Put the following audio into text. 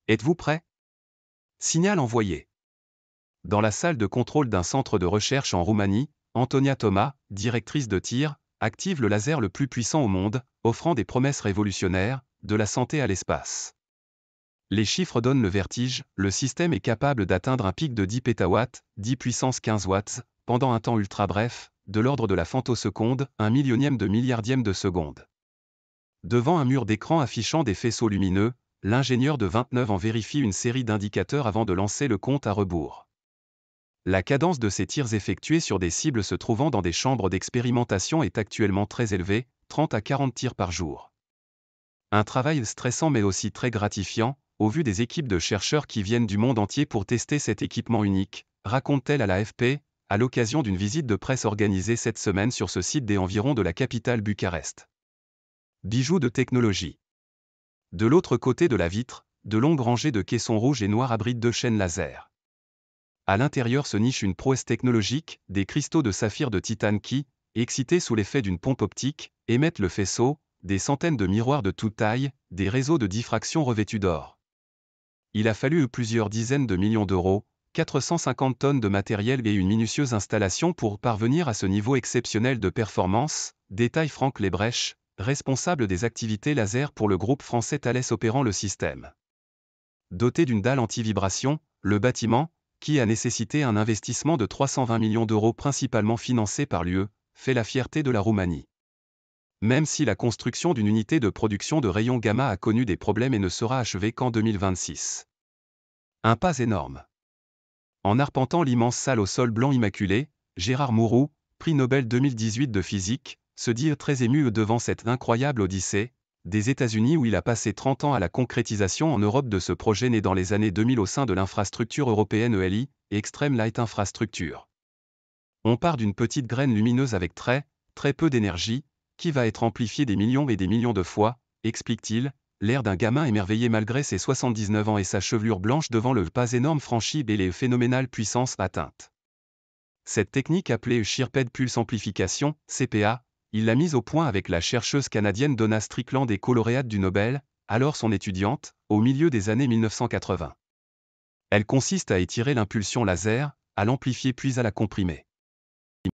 Êtes-vous prêt? Signal envoyé. Dans la salle de contrôle d'un centre de recherche en Roumanie, Antonia Thomas, directrice de tir, active le laser le plus puissant au monde, offrant des promesses révolutionnaires, de la santé à l'espace. Les chiffres donnent le vertige, le système est capable d'atteindre un pic de 10 pétawatts, 10 puissance 15 watts, pendant un temps ultra bref, de l'ordre de la femtoseconde, un millionième de milliardième de seconde. Devant un mur d'écran affichant des faisceaux lumineux, l'ingénieur de 29 ans vérifie une série d'indicateurs avant de lancer le compte à rebours. La cadence de ces tirs effectués sur des cibles se trouvant dans des chambres d'expérimentation est actuellement très élevée, 30 à 40 tirs par jour. Un travail stressant mais aussi très gratifiant, au vu des équipes de chercheurs qui viennent du monde entier pour tester cet équipement unique, raconte-t-elle à l'AFP, à l'occasion d'une visite de presse organisée cette semaine sur ce site des environs de la capitale Bucarest. Bijoux de technologie. De l'autre côté de la vitre, de longues rangées de caissons rouges et noirs abritent deux chaînes laser. À l'intérieur se niche une prouesse technologique, des cristaux de saphir de titane qui, excités sous l'effet d'une pompe optique, émettent le faisceau, des centaines de miroirs de toute taille, des réseaux de diffraction revêtus d'or. Il a fallu plusieurs dizaines de millions d'euros, 450 tonnes de matériel et une minutieuse installation pour parvenir à ce niveau exceptionnel de performance, détaille Franck Lebrèche, responsable des activités laser pour le groupe français Thales opérant le système. Doté d'une dalle anti-vibration, le bâtiment, qui a nécessité un investissement de 320 millions d'euros principalement financé par l'UE, fait la fierté de la Roumanie. Même si la construction d'une unité de production de rayons gamma a connu des problèmes et ne sera achevée qu'en 2026. Un pas énorme. En arpentant l'immense salle au sol blanc immaculé, Gérard Mourou, prix Nobel 2018 de physique, se dit très ému devant cette incroyable odyssée, des États-Unis où il a passé 30 ans à la concrétisation en Europe de ce projet né dans les années 2000 au sein de l'infrastructure européenne ELI, Extreme Light Infrastructure. On part d'une petite graine lumineuse avec très peu d'énergie, qui va être amplifiée des millions et des millions de fois, explique-t-il, l'air d'un gamin émerveillé malgré ses 79 ans et sa chevelure blanche devant le pas énorme franchi et les phénoménales puissances atteintes. Cette technique appelée Chirped Pulse Amplification, CPA, il l'a mise au point avec la chercheuse canadienne Donna Strickland et co-lauréate du Nobel, alors son étudiante, au milieu des années 1980. Elle consiste à étirer l'impulsion laser, à l'amplifier puis à la comprimer.